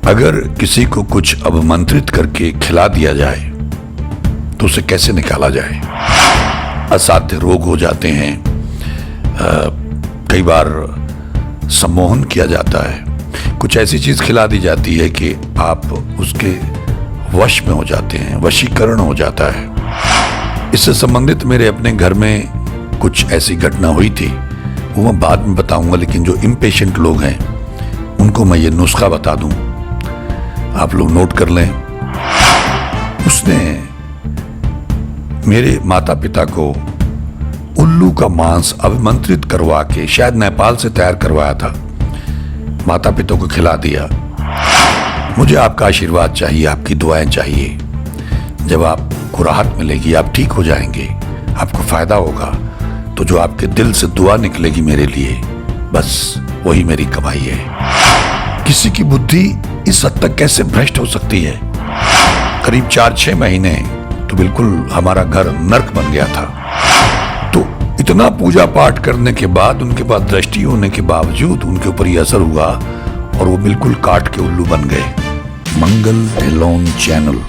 अगर किसी को कुछ अवमंत्रित करके खिला दिया जाए तो उसे कैसे निकाला जाए। असाध्य रोग हो जाते हैं, कई बार सम्मोहन किया जाता है, कुछ ऐसी चीज खिला दी जाती है कि आप उसके वश में हो जाते हैं, वशीकरण हो जाता है। इससे संबंधित मेरे अपने घर में कुछ ऐसी घटना हुई थी, वो मैं बाद में बताऊंगा, लेकिन जो इम्पेशेंट लोग हैं उनको मैं ये नुस्खा बता दूं, आप लोग नोट कर लें। उसने मेरे माता पिता को उल्लू का मांस अभिमंत्रित करवा के, शायद नेपाल से तैयार करवाया था, माता पिता को खिला दिया। मुझे आपका आशीर्वाद चाहिए, आपकी दुआएं चाहिए। जब आपको राहत मिलेगी, आप ठीक हो जाएंगे, आपको फायदा होगा, तो जो आपके दिल से दुआ निकलेगी मेरे लिए, बस वही मेरी कमाई है। किसी की बुद्धि इस हद तक कैसे भ्रष्ट हो सकती है। करीब 4-6 महीने तो बिल्कुल हमारा घर नर्क बन गया था। तो इतना पूजा पाठ करने के बाद, उनके पास दृष्टि होने के बावजूद उनके ऊपर ये असर हुआ और वो बिल्कुल काट के उल्लू बन गए। मंगल ढिल्लोन चैनल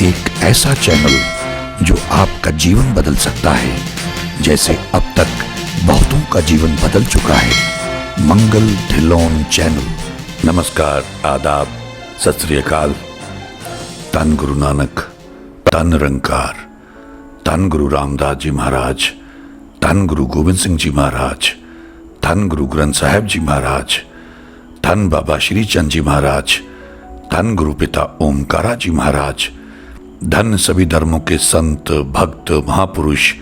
एक ऐसा चैनल जो आपका जीवन बदल सकता है, जैसे अब तक बहुतों का जीवन बदल चुका है। मंगल ढिल्लोन चैनल। नमस्कार, आदाब, सत श्री अकाल। धन गुरु नानक, धन निरंकार, धन गुरु रामदास जी महाराज, धन गुरु गोविंद सिंह जी महाराज, धन गुरु ग्रंथ साहिब जी महाराज, धन बाबा श्री चंद जी महाराज, धन गुरु पिता ओमकारा जी महाराज, धन सभी धर्मों के संत, भक्त, महापुरुष,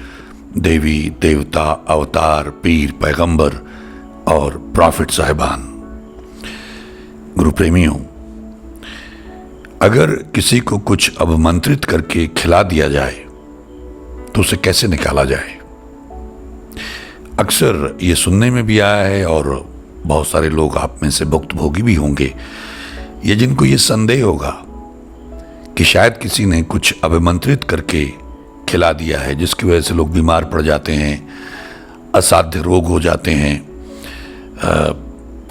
देवी देवता, अवतार, पीर, पैगंबर और प्रॉफिट साहिबान। गुरु प्रेमियों, अगर किसी को कुछ अवमंत्रित करके खिला दिया जाए तो उसे कैसे निकाला जाए। अक्सर ये सुनने में भी आया है और बहुत सारे लोग आप में से भुक्तभोगी भी होंगे, ये जिनको ये संदेह होगा कि शायद किसी ने कुछ अभिमंत्रित करके खिला दिया है, जिसकी वजह से लोग बीमार पड़ जाते हैं, असाध्य रोग हो जाते हैं,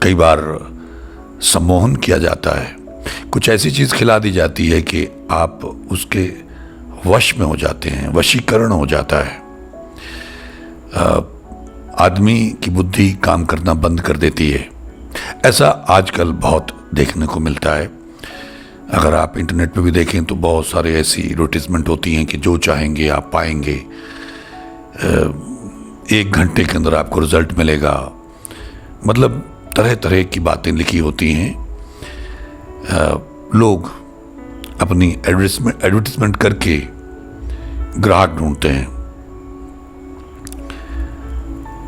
कई बार सम्मोहन किया जाता है, कुछ ऐसी चीज खिला दी जाती है कि आप उसके वश में हो जाते हैं, वशीकरण हो जाता है। आदमी की बुद्धि काम करना बंद कर देती है। ऐसा आजकल बहुत देखने को मिलता है। अगर आप इंटरनेट पे भी देखें तो बहुत सारे ऐसी एडवर्टीजमेंट होती हैं कि जो चाहेंगे आप पाएंगे, 1 घंटे के अंदर आपको रिजल्ट मिलेगा, मतलब तरह तरह की बातें लिखी होती हैं। लोग अपनी एडवर्टीजमेंट करके ग्राहक ढूंढते हैं।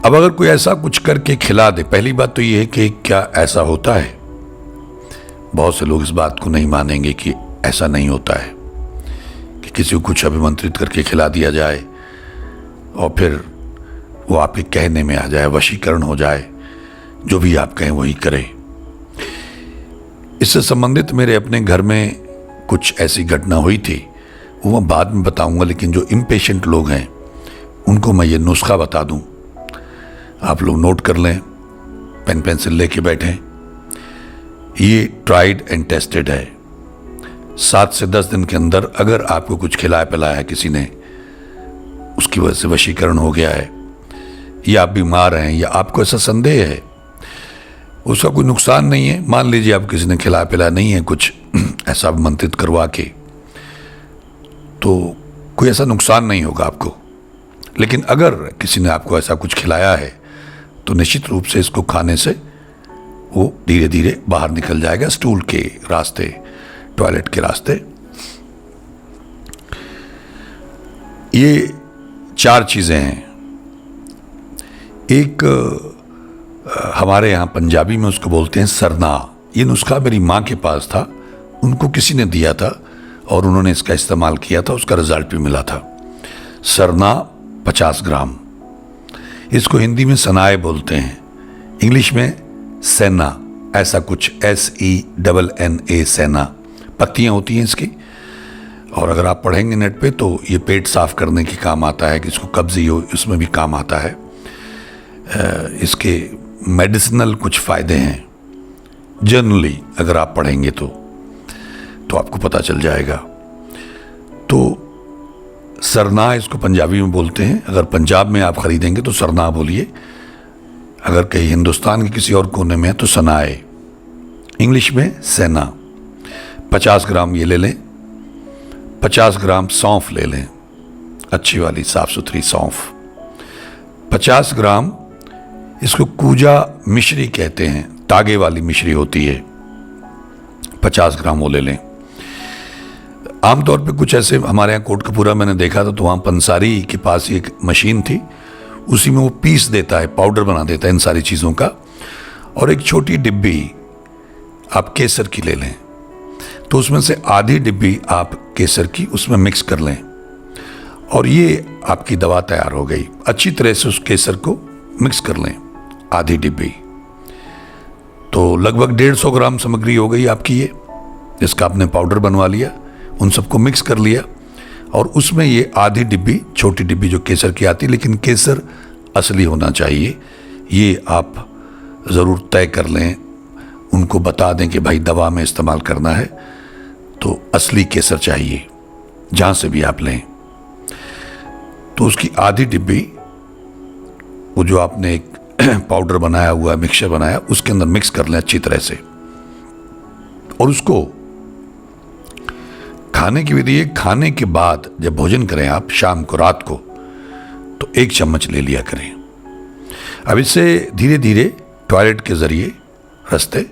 अब अगर कोई ऐसा कुछ करके खिला दे, पहली बात तो ये है कि क्या ऐसा होता है। बहुत से लोग इस बात को नहीं मानेंगे कि ऐसा नहीं होता है कि किसी को कुछ अभिमंत्रित करके खिला दिया जाए और फिर वो आपके कहने में आ जाए, वशीकरण हो जाए, जो भी आप कहें वही करें। इससे संबंधित मेरे अपने घर में कुछ ऐसी घटना हुई थी, वो मैं बाद में बताऊंगा, लेकिन जो इम्पेशेंट लोग हैं उनको मैं ये नुस्खा बता दूं, आप लोग नोट कर लें, पेन पेंसिल लेके बैठें। ये ट्राइड एंड टेस्टेड है। 7 से 10 दिन के अंदर अगर आपको कुछ खिलाया पिलाया किसी ने, उसकी वजह से वशीकरण हो गया है, या आप बीमार हैं, या आपको ऐसा संदेह है, उसका कोई नुकसान नहीं है। मान लीजिए आप किसी ने खिलाया पिलाया नहीं है कुछ ऐसा आमंत्रित करवा के, तो कोई ऐसा नुकसान नहीं होगा आपको। लेकिन अगर किसी ने आपको ऐसा कुछ खिलाया है तो निश्चित रूप से इसको खाने से वो धीरे धीरे बाहर निकल जाएगा, स्टूल के रास्ते, टॉयलेट के रास्ते। ये 4 चीजें हैं। एक हमारे यहाँ पंजाबी में उसको बोलते हैं सरना। ये नुस्खा मेरी माँ के पास था, उनको किसी ने दिया था और उन्होंने इसका इस्तेमाल किया था, उसका रिजल्ट भी मिला था। सरना 50 ग्राम, इसको हिंदी में सनाए बोलते हैं, इंग्लिश में सेना, ऐसा कुछ, SENNA, सेना। पत्तियां होती हैं इसकी, और अगर आप पढ़ेंगे नेट पे तो ये पेट साफ करने के काम आता है, किसको कब्जी हो उसमें भी काम आता है। इसके मेडिसिनल कुछ फ़ायदे हैं। जनरली अगर आप पढ़ेंगे तो आपको पता चल जाएगा। तो सरना इसको पंजाबी में बोलते हैं। अगर पंजाब में आप खरीदेंगे तो सरना बोलिए, अगर कहीं हिंदुस्तान के किसी और कोने में है तो सनाए, इंग्लिश में सेना। 50 ग्राम ये ले लें। 50 ग्राम सौंफ ले लें, अच्छी वाली साफ सुथरी सौंफ। 50 ग्राम इसको कूजा मिश्री कहते हैं, तागे वाली मिश्री होती है, 50 ग्राम वो ले लें। आमतौर पे कुछ ऐसे हमारे यहाँ कोटकपूरा मैंने देखा था, तो वहाँ पंसारी के पास एक मशीन थी, उसी में वो पीस देता है, पाउडर बना देता है इन सारी चीज़ों का। और एक छोटी डिब्बी आप केसर की ले लें, तो उसमें से आधी डिब्बी आप केसर की उसमें मिक्स कर लें, और ये आपकी दवा तैयार हो गई। अच्छी तरह से उस केसर को मिक्स कर लें, आधी डिब्बी, तो लगभग 150 ग्राम सामग्री हो गई आपकी ये, जिसका आपने पाउडर बनवा लिया। उन सबको मिक्स कर लिया, और उसमें ये आधी डिब्बी, छोटी डिब्बी जो केसर की आती, लेकिन केसर असली होना चाहिए, ये आप ज़रूर तय कर लें। उनको बता दें कि भाई दवा में इस्तेमाल करना है तो असली केसर चाहिए, जहाँ से भी आप लें। तो उसकी आधी डिब्बी, वो जो आपने एक पाउडर बनाया हुआ, मिक्सचर बनाया, उसके अंदर मिक्स कर लें अच्छी तरह से। और उसको खाने की विधि है, खाने के बाद जब भोजन करें आप शाम को, रात को, तो 1 चम्मच ले लिया करें। अब इससे धीरे धीरे टॉयलेट के जरिए रास्ते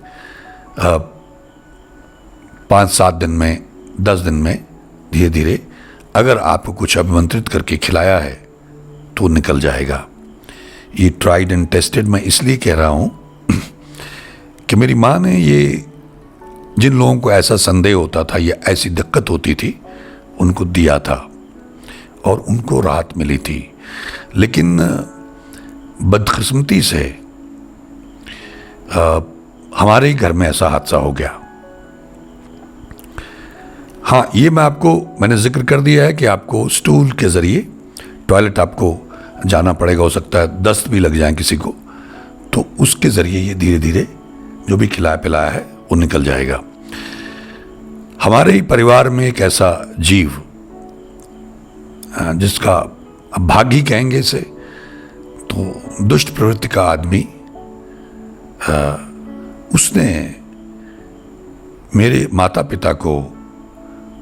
5-7 दिन में, 10 दिन में धीरे धीरे अगर आपको कुछ अभिमंत्रित करके खिलाया है तो निकल जाएगा। ये ट्राइड एंड टेस्टेड मैं इसलिए कह रहा हूँ कि मेरी माँ ने ये, जिन लोगों को ऐसा संदेह होता था या ऐसी दिक्कत होती थी, उनको दिया था और उनको राहत मिली थी। लेकिन बदकिस्मती से हमारे ही घर में ऐसा हादसा हो गया। हाँ, ये मैंने जिक्र कर दिया है कि आपको स्टूल के ज़रिए टॉयलेट आपको जाना पड़ेगा, हो सकता है दस्त भी लग जाए किसी को, तो उसके ज़रिए ये धीरे धीरे जो भी खिलाया पिलाया है वो निकल जाएगा। हमारे ही परिवार में एक ऐसा जीव, जिसका अब भागी कहेंगे इसे, तो दुष्ट प्रवृत्ति का आदमी, उसने मेरे माता पिता को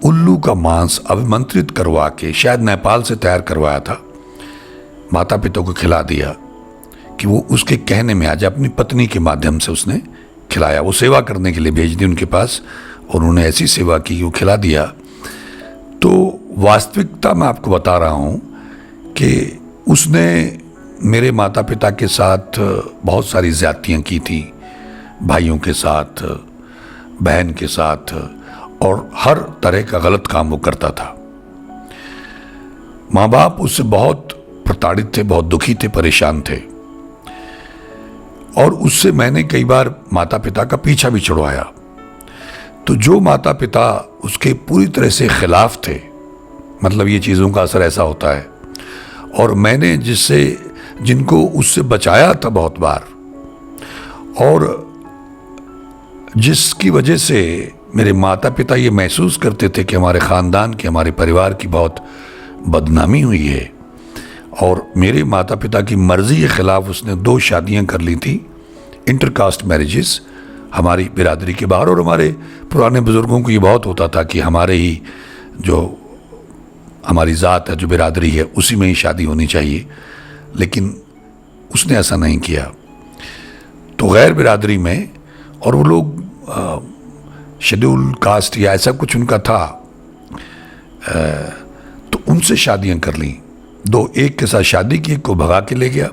उल्लू का मांस अभिमंत्रित करवा के, शायद नेपाल से तैयार करवाया था, माता पिता को खिला दिया कि वो उसके कहने में आ जाए। अपनी पत्नी के माध्यम से उसने खिलाया, वो सेवा करने के लिए भेज दी उनके पास, और उन्होंने ऐसी सेवा की कि वो खिला दिया। तो वास्तविकता मैं आपको बता रहा हूँ कि उसने मेरे माता पिता के साथ बहुत सारी ज़्यादतियाँ की थी, भाइयों के साथ, बहन के साथ, और हर तरह का गलत काम वो करता था। माँ बाप उससे बहुत प्रताड़ित थे, बहुत दुखी थे, परेशान थे, और उससे मैंने कई बार माता पिता का पीछा भी छुड़वाया। तो जो माता पिता उसके पूरी तरह से खिलाफ थे, मतलब ये चीज़ों का असर ऐसा होता है, और मैंने जिनको उससे बचाया था बहुत बार, और जिसकी वजह से मेरे माता पिता ये महसूस करते थे कि हमारे ख़ानदान की, हमारे परिवार की बहुत बदनामी हुई है, और मेरे माता पिता की मर्ज़ी के ख़िलाफ़ उसने 2 शादियां कर ली थी, इंटरकास्ट मैरिजेस, हमारी बिरादरी के बाहर। और हमारे पुराने बुज़ुर्गों को ये बहुत होता था कि हमारे ही जो हमारी ज़ात है, जो बिरादरी है, उसी में ही शादी होनी चाहिए, लेकिन उसने ऐसा नहीं किया। तो गैर बिरादरी में, और वो लोग शेड्यूल कास्ट या ऐसा कुछ उनका था, तो उनसे शादियां कर ली 2, एक के साथ शादी की, एक को भगा के ले गया।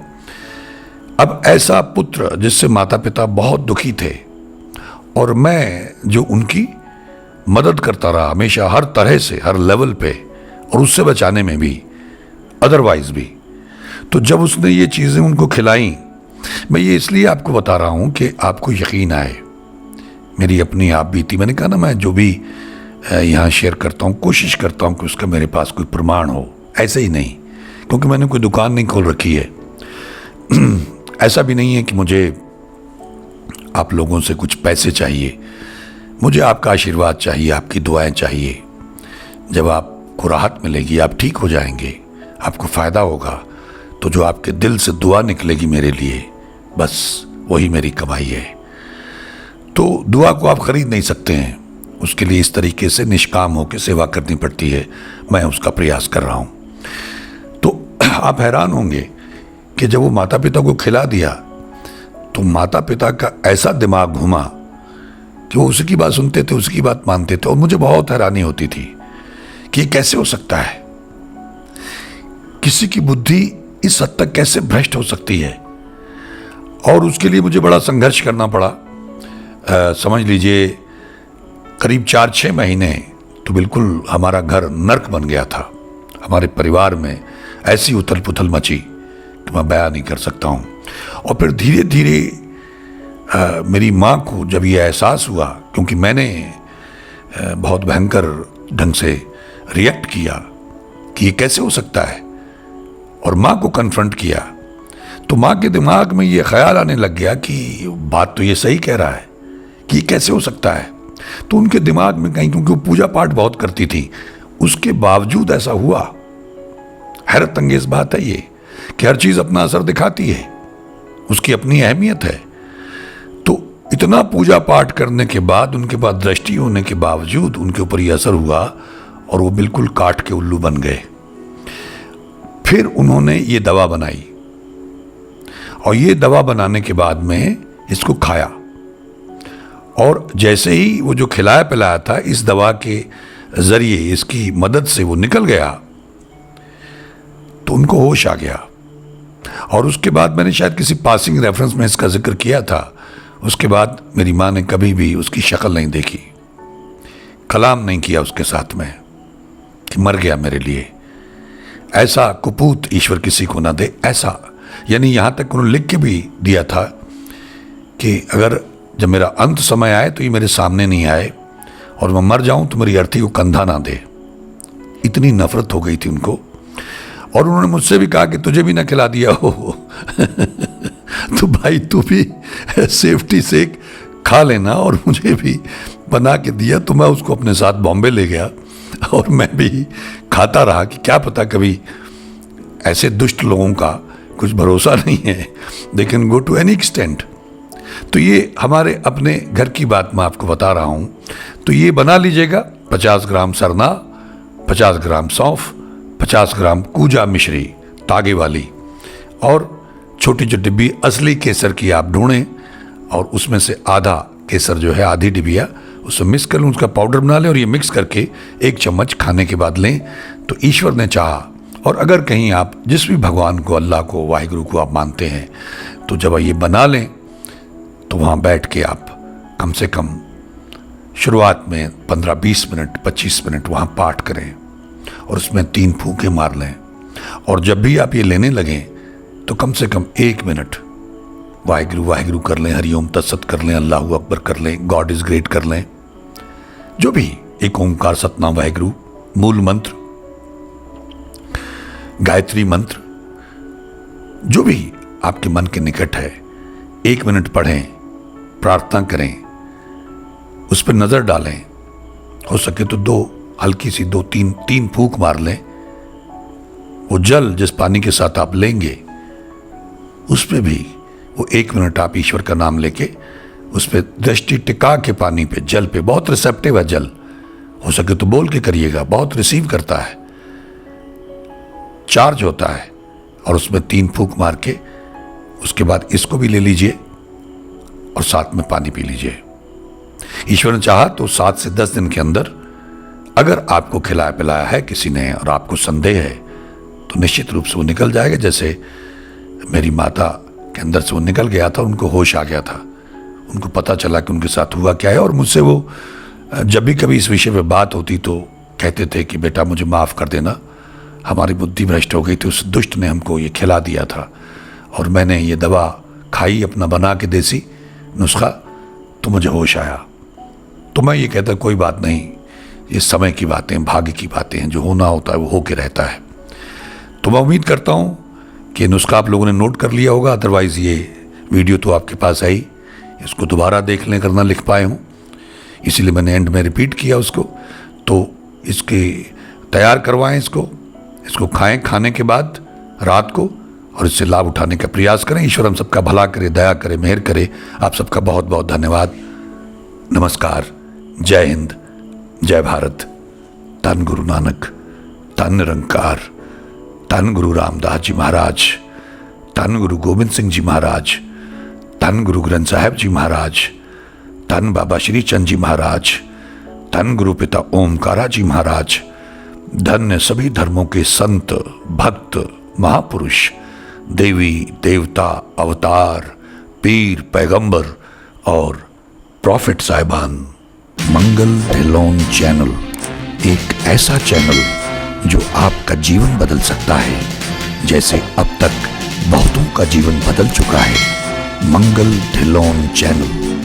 अब ऐसा पुत्र जिससे माता पिता बहुत दुखी थे, और मैं जो उनकी मदद करता रहा हमेशा, हर तरह से, हर लेवल पे, और उससे बचाने में भी, अदरवाइज भी। तो जब उसने ये चीज़ें उनको खिलाई, मैं ये इसलिए आपको बता रहा हूँ कि आपको यकीन आए। मेरी अपनी आप बीती, मैंने कहा ना, मैं जो भी यहाँ शेयर करता हूँ, कोशिश करता हूँ कि उसका मेरे पास कोई प्रमाण हो, ऐसे ही नहीं, क्योंकि मैंने कोई दुकान नहीं खोल रखी है। ऐसा भी नहीं है कि मुझे आप लोगों से कुछ पैसे चाहिए, मुझे आपका आशीर्वाद चाहिए, आपकी दुआएं चाहिए। जब आपको राहत मिलेगी, आप ठीक हो जाएंगे, आपको फ़ायदा होगा, तो जो आपके दिल से दुआ निकलेगी मेरे लिए, बस वही मेरी कमाई है। तो दुआ को आप खरीद नहीं सकते हैं, उसके लिए इस तरीके से निष्काम होकर सेवा करनी पड़ती है। मैं उसका प्रयास कर रहा हूँ। तो आप हैरान होंगे कि जब वो माता पिता को खिला दिया तो माता पिता का ऐसा दिमाग घुमा कि वो उसी की बात सुनते थे, उसी की बात मानते थे। और मुझे बहुत हैरानी होती थी कि ये कैसे हो सकता है, किसी की बुद्धि इस हद तक कैसे भ्रष्ट हो सकती है। और उसके लिए मुझे बड़ा संघर्ष करना पड़ा। समझ लीजिए करीब 4-6 महीने तो बिल्कुल हमारा घर नर्क बन गया था। हमारे परिवार में ऐसी उथल पुथल मची कि मैं बयान नहीं कर सकता हूँ। और फिर धीरे धीरे मेरी माँ को जब ये एहसास हुआ, क्योंकि मैंने बहुत भयंकर ढंग से रिएक्ट किया कि ये कैसे हो सकता है, और माँ को कन्फ्रंट किया, तो माँ के दिमाग में ये ख्याल आने लग गया कि बात तो ये सही कह रहा है कि ये कैसे हो सकता है। तो उनके दिमाग में कहीं, क्योंकि वो पूजा पाठ बहुत करती थी, उसके बावजूद ऐसा हुआ। हैरत अंगेज बात है ये कि हर चीज अपना असर दिखाती है, उसकी अपनी अहमियत है। तो इतना पूजा पाठ करने के बाद, उनके पास दृष्टि होने के बावजूद उनके ऊपर यह असर हुआ और वो बिल्कुल काट के उल्लू बन गए। फिर उन्होंने ये दवा बनाई, और ये दवा बनाने के बाद में इसको खाया, और जैसे ही वो जो खिलाया पिलाया था, इस दवा के जरिए, इसकी मदद से वो निकल गया, तो उनको होश आ गया। और उसके बाद मैंने शायद किसी पासिंग रेफरेंस में इसका जिक्र किया था। उसके बाद मेरी माँ ने कभी भी उसकी शक्ल नहीं देखी, कलाम नहीं किया उसके साथ में कि मर गया मेरे लिए। ऐसा कुपूत ईश्वर किसी को ना दे, ऐसा। यानी यहाँ तक उन्होंने लिख के भी दिया था कि अगर जब मेरा अंत समय आए तो ये मेरे सामने नहीं आए, और मैं मर जाऊं तो मेरी अर्थी को कंधा ना दे। इतनी नफरत हो गई थी उनको। और उन्होंने मुझसे भी कहा कि तुझे भी ना खिला दिया हो तो भाई तू भी सेफ्टी से खा लेना, और मुझे भी बना के दिया। तो मैं उसको अपने साथ बॉम्बे ले गया, और मैं भी खाता रहा कि क्या पता, कभी ऐसे दुष्ट लोगों का कुछ भरोसा नहीं है, they can go to any extent. तो ये हमारे अपने घर की बात मैं आपको बता रहा हूँ। तो ये बना लीजिएगा, 50 ग्राम सरना, 50 ग्राम सौंफ, 50 ग्राम कूजा मिश्री तागे वाली, और छोटी जो डिब्बी असली केसर की आप ढूंढें, और उसमें से आधा केसर जो है, आधी डिबिया उसमें मिक्स कर लें, उसका पाउडर बना लें, और ये मिक्स करके 1 चम्मच खाने के बाद लें। तो ईश्वर ने चाहा, और अगर कहीं आप जिस भी भगवान को, अल्लाह को, वाहिगुरु को आप मानते हैं, तो जब ये बना लें तो वहाँ बैठ के आप कम से कम शुरुआत में 15-20 मिनट, 25 मिनट वहाँ पाठ करें, और उसमें 3 फूंके मार लें। और जब भी आप ये लेने लगें तो कम से कम 1 मिनट वाहिगुरु वाहिगुरु कर लें, हरिओम तत्सत कर लें, अल्लाहू अकबर कर लें, गॉड इज ग्रेट कर लें, जो भी, एक ओंकार सतनाम वाहिगुरु, मूल मंत्र, गायत्री मंत्र, जो भी आपके मन के निकट है, 1 मिनट पढ़ें, प्रार्थना करें, उस पर नजर डालें। हो सके तो 2 हल्की सी 2-3 फूंक मार लें। वो जल जिस पानी के साथ आप लेंगे, उस पर भी वो 1 मिनट आप ईश्वर का नाम लेके उस पर दृष्टि टिका के, पानी पे, जल पे, बहुत रिसेप्टिव है जल, हो सके तो बोल के करिएगा, बहुत रिसीव करता है, चार्ज होता है। और उसमें 3 फूंक मार के उसके बाद इसको भी ले लीजिए, और साथ में पानी पी लीजिए। ईश्वर ने चाहा तो 7 से 10 दिन के अंदर अगर आपको खिलाया पिलाया है किसी ने, और आपको संदेह है, तो निश्चित रूप से वो निकल जाएगा। जैसे मेरी माता के अंदर से वो निकल गया था, उनको होश आ गया था, उनको पता चला कि उनके साथ हुआ क्या है। और मुझसे वो जब भी कभी इस विषय पे बात होती तो कहते थे कि बेटा मुझे माफ़ कर देना, हमारी बुद्धि भ्रष्ट हो गई थी, उस दुष्ट ने हमको ये खिला दिया था, और मैंने ये दवा खाई अपना बना के देसी नुस्खा, तो मुझे होश आया। तो मैं ये कहता कोई बात नहीं, ये समय की बातें, भाग्य की बातें हैं, जो होना होता है वो होके रहता है। तो मैं उम्मीद करता हूँ कि नुस्खा आप लोगों ने नोट कर लिया होगा, अदरवाइज़ ये वीडियो तो आपके पास आई, इसको दोबारा देख लें अगर ना लिख पाए हों, इसीलिए मैंने एंड में रिपीट किया उसको। तो इसके तैयार करवाएं, इसको खाएं, खाने के बाद रात को, और इससे लाभ उठाने का प्रयास करें। ईश्वर हम सबका भला करे, दया करे, मेहर करे। आप सबका बहुत बहुत धन्यवाद। नमस्कार, जय हिंद, जय भारत। धन गुरु नानक, धन निरंकार, धन गुरु रामदास जी महाराज, धन गुरु गोविंद सिंह जी महाराज, धन गुरु ग्रंथ साहिब जी महाराज, धन बाबा श्री चंद जी महाराज, धन गुरु पिता ओमकारा जी महाराज, धन्य सभी धर्मों के संत, भक्त, महापुरुष, देवी देवता, अवतार, पीर, पैगंबर और प्रॉफिट साहिबान। मंगल ढिल्लोन चैनल एक ऐसा चैनल जो आपका जीवन बदल सकता है, जैसे अब तक बहुतों का जीवन बदल चुका है। मंगल ढिल्लोन चैनल।